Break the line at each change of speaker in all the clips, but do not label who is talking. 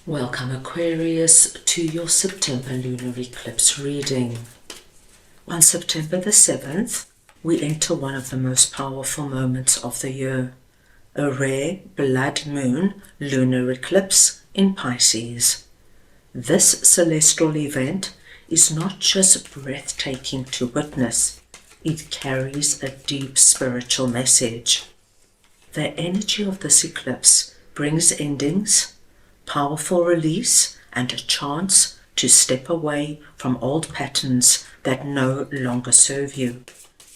Welcome Aquarius to your September lunar eclipse reading. On September the 7th, we enter one of the most powerful moments of the year, a rare blood moon lunar eclipse in Pisces. This celestial event is not just breathtaking to witness, it carries a deep spiritual message. The energy of this eclipse brings endings, powerful release, and a chance to step away from old patterns that no longer serve you.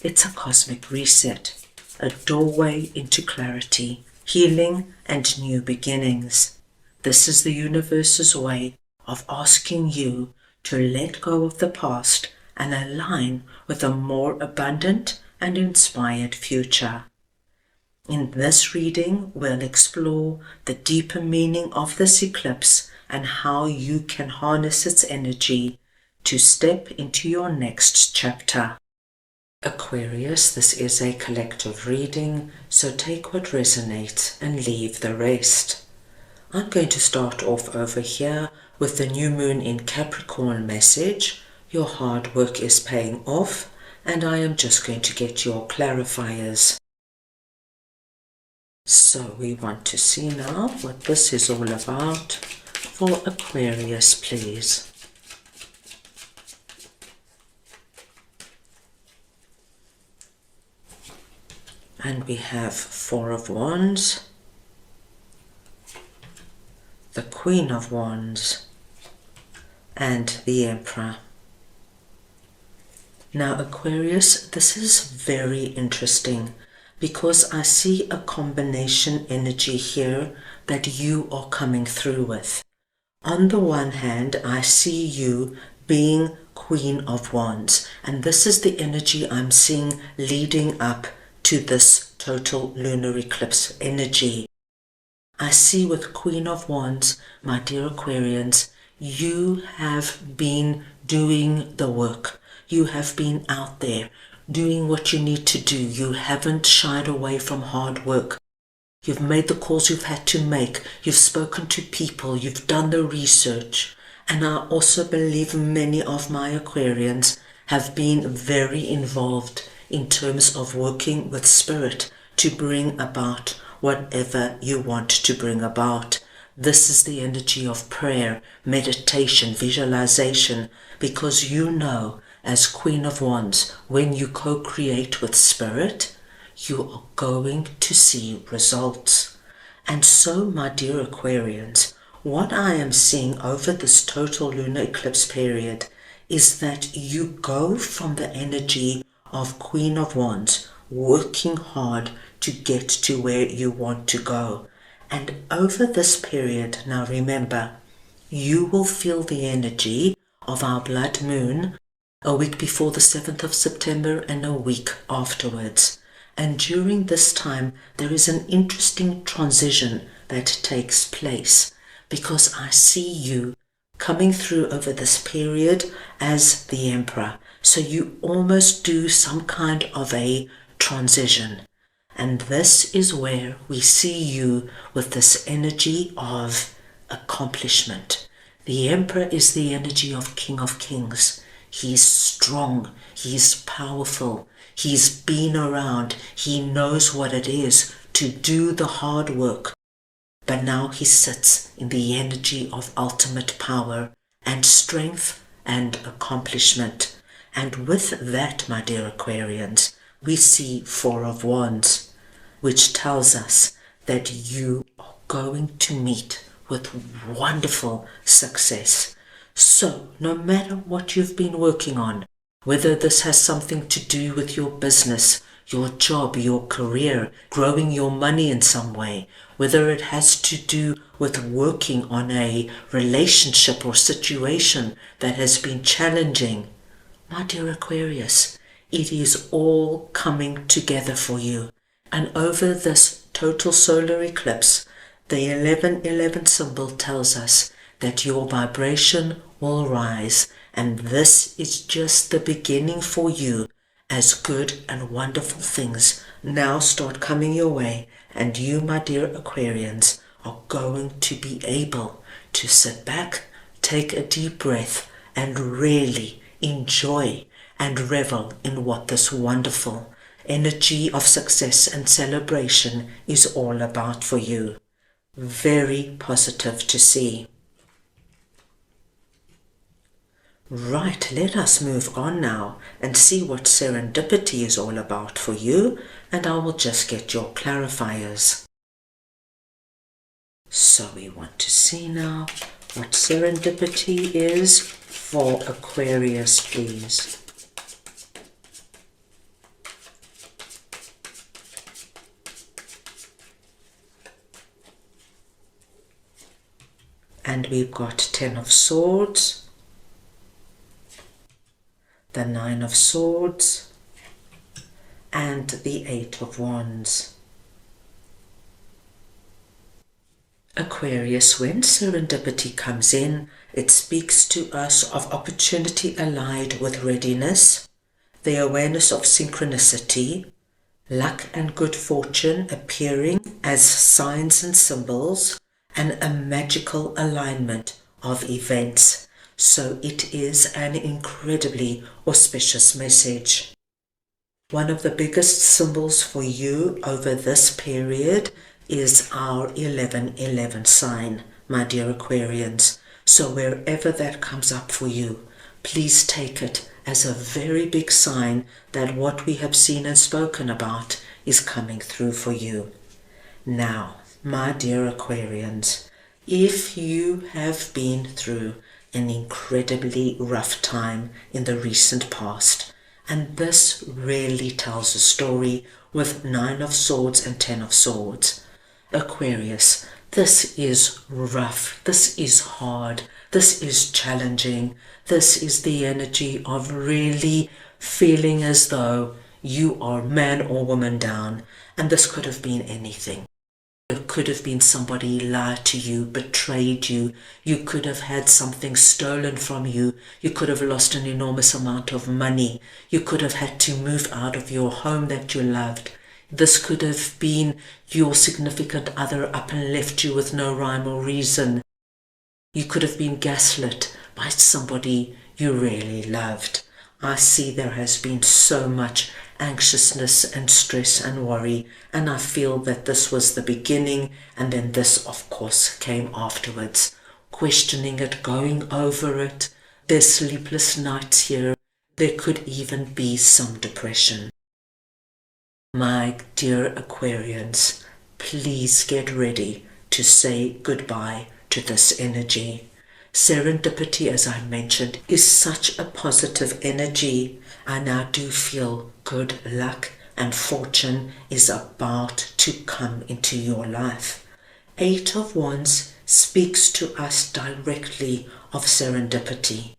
It's a cosmic reset, a doorway into clarity, healing, and new beginnings. This is the universe's way of asking you to let go of the past and align with a more abundant and inspired future. In this reading, we'll explore the deeper meaning of this eclipse and how you can harness its energy to step into your next chapter. Aquarius, this is a collective reading, so take what resonates and leave the rest. I'm going to start off over here with the new moon in Capricorn message. Your hard work is paying off, and I am just going to get your clarifiers. So we want to see now what this is all about for Aquarius, please. And we have Four of Wands, the Queen of Wands, and the Emperor. Now Aquarius, this is very interesting, because I see a combination energy here that you are coming through with. On the one hand, I see you being Queen of Wands, and this is the energy I'm seeing leading up to this total lunar eclipse energy. I see with Queen of Wands, my dear Aquarians, you have been doing the work. You have been out there doing what you need to do. You haven't shied away from hard work. You've made the calls you've had to make. You've spoken to people. You've done the research. And I also believe many of my Aquarians have been very involved in terms of working with spirit to bring about whatever you want to bring about. This is the energy of prayer, meditation, visualization, because you know, as Queen of Wands, when you co-create with Spirit, you are going to see results. And so, my dear Aquarians, what I am seeing over this total lunar eclipse period is that you go from the energy of Queen of Wands, working hard to get to where you want to go. And over this period, now remember, you will feel the energy of our blood moon a week before the 7th of September and a week afterwards. And during this time, there is an interesting transition that takes place, because I see you coming through over this period as the Emperor. So you almost do some kind of a transition. And this is where we see you with this energy of accomplishment. The Emperor is the energy of King of Kings. He's strong, he's powerful, he's been around, he knows what it is to do the hard work. But now he sits in the energy of ultimate power and strength and accomplishment. And with that, my dear Aquarians, we see Four of Wands, which tells us that you are going to meet with wonderful success. So, no matter what you've been working on, whether this has something to do with your business, your job, your career, growing your money in some way, whether it has to do with working on a relationship or situation that has been challenging, my dear Aquarius, it is all coming together for you. And over this total solar eclipse, the 1111 symbol tells us that your vibration will rise, and this is just the beginning for you, as good and wonderful things now start coming your way, and you, my dear Aquarians, are going to be able to sit back, take a deep breath, and really enjoy and revel in what this wonderful energy of success and celebration is all about for you. Very positive to see. Right, let us move on now and see what serendipity is all about for you, and I will just get your clarifiers. So we want to see now what serendipity is for Aquarius, please. And we've got 10 of Swords, the 9 of Swords, and the 8 of Wands. Aquarius, when serendipity comes in, it speaks to us of opportunity allied with readiness, the awareness of synchronicity, luck and good fortune appearing as signs and symbols, and a magical alignment of events. So it is an incredibly auspicious message. One of the biggest symbols for you over this period is our 1111 sign, my dear Aquarians. So wherever that comes up for you, please take it as a very big sign that what we have seen and spoken about is coming through for you. Now, my dear Aquarians, if you have been through an incredibly rough time in the recent past, and this really tells a story with 9 of Swords and 10 of Swords, Aquarius, this is rough, this is hard, this is challenging, this is the energy of really feeling as though you are man or woman down, and this could have been anything. It could have been somebody lied to you, betrayed you, you could have had something stolen from you, you could have lost an enormous amount of money, you could have had to move out of your home that you loved. This could have been your significant other up and left you with no rhyme or reason. You could have been gaslit by somebody you really loved. I see there has been so much anxiousness and stress and worry, and I feel that this was the beginning, and then this, of course, came afterwards. Questioning it, going over it, there's sleepless nights here. There could even be some depression. My dear Aquarians, please get ready to say goodbye to this energy. Serendipity, as I mentioned, is such a positive energy. I now do feel good luck and fortune is about to come into your life. 8 of Wands speaks to us directly of serendipity.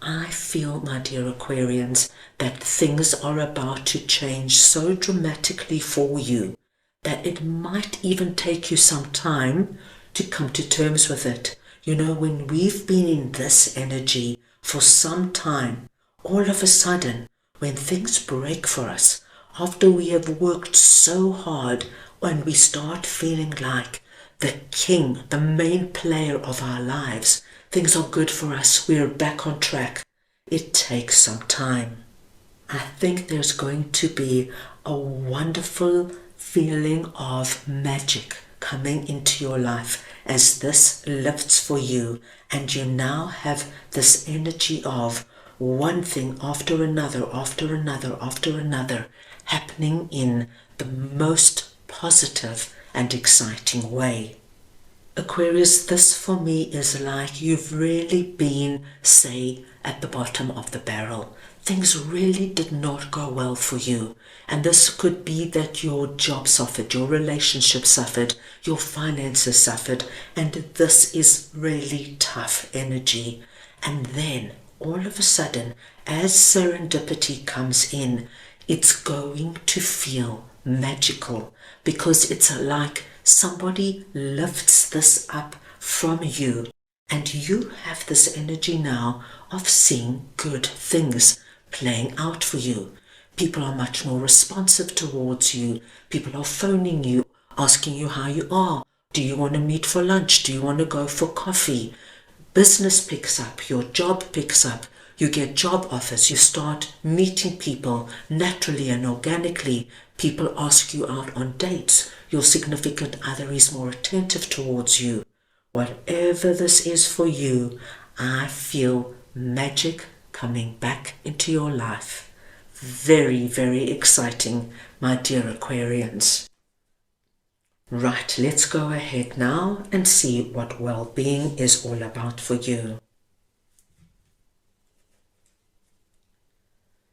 I feel, my dear Aquarians, that things are about to change so dramatically for you that it might even take you some time to come to terms with it. You know, when we've been in this energy for some time, all of a sudden, when things break for us, after we have worked so hard, when we start feeling like the king, the main player of our lives, things are good for us, we're back on track. It takes some time. I think there's going to be a wonderful feeling of magic coming into your life as this lifts for you, and you now have this energy of one thing after another, after another, after another, happening in the most positive and exciting way. Aquarius, this for me is like you've really been, say, at the bottom of the barrel. Things really did not go well for you. And this could be that your job suffered, your relationship suffered, your finances suffered, and this is really tough energy. And then, all of a sudden, as serendipity comes in, it's going to feel magical because it's like somebody lifts this up from you, and you have this energy now of seeing good things playing out for you. People are much more responsive towards you. People are phoning you, asking you how you are, Do you want to meet for lunch? Do you want to go for coffee? Business picks up, your job picks up, you get job offers, you start meeting people naturally and organically. People ask you out on dates. Your significant other is more attentive towards you. Whatever this is for you, I feel magic coming back into your life. Very, very exciting, my dear Aquarians. Right, let's go ahead now and see what well-being is all about for you.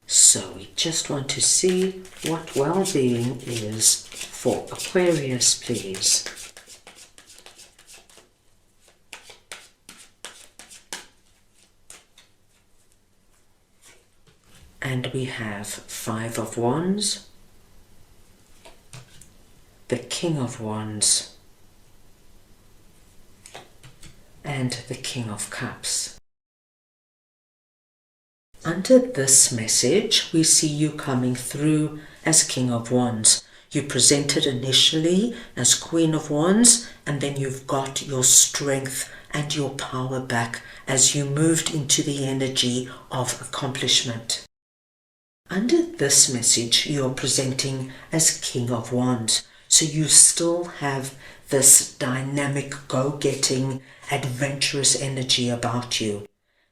So we just want to see what well-being is for Aquarius, please. And we have 5 of Wands, the King of Wands, and the King of Cups. Under this message, we see you coming through as King of Wands. You presented initially as Queen of Wands, and then you've got your strength and your power back as you moved into the energy of accomplishment. Under this message, you're presenting as King of Wands. So you still have this dynamic, go-getting, adventurous energy about you.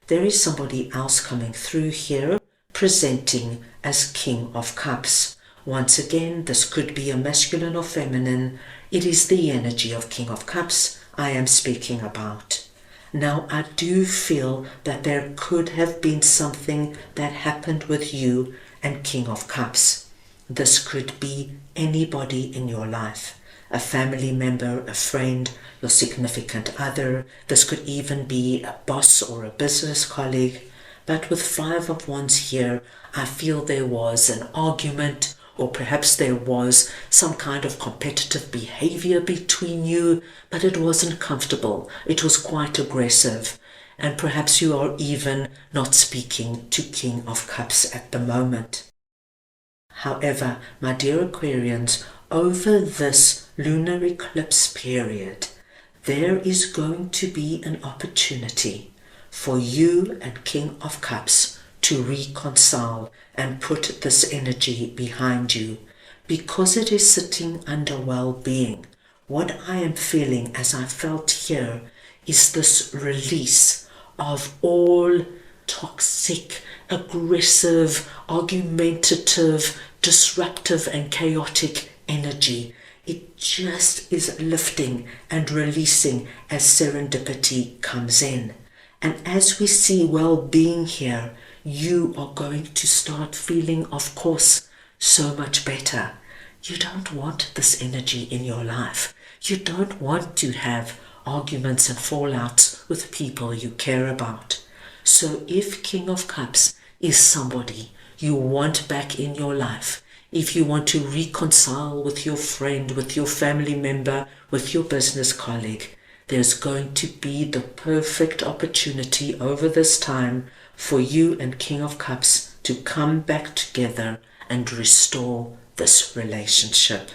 There is somebody else coming through here presenting as King of Cups. Once again, this could be a masculine or feminine. It is the energy of King of Cups I am speaking about. Now, I do feel that there could have been something that happened with you and King of Cups. This could be anybody in your life, a family member, a friend, your significant other. This could even be a boss or a business colleague. But with 5 of Wands here, I feel there was an argument, or perhaps there was some kind of competitive behavior between you, but it wasn't comfortable. It was quite aggressive. And perhaps you are even not speaking to King of Cups at the moment. However, my dear Aquarians, over this lunar eclipse period, there is going to be an opportunity for you and King of Cups to reconcile and put this energy behind you, because it is sitting under well-being. What I am feeling, as I felt here, is this release of all toxic, aggressive, argumentative, disruptive and chaotic energy. It just is lifting and releasing as serendipity comes in. And as we see well-being here, you are going to start feeling, of course, so much better. You don't want this energy in your life. You don't want to have arguments and fallouts with people you care about. So if King of Cups is somebody you want back in your life, if you want to reconcile with your friend, with your family member, with your business colleague, there's going to be the perfect opportunity over this time for you and King of Cups to come back together and restore this relationship.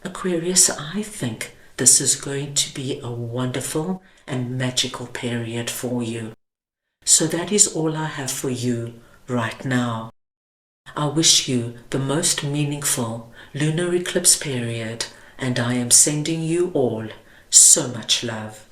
Aquarius, I think this is going to be a wonderful and magical period for you. So that is all I have for you right now. I wish you the most meaningful lunar eclipse period, and I am sending you all so much love.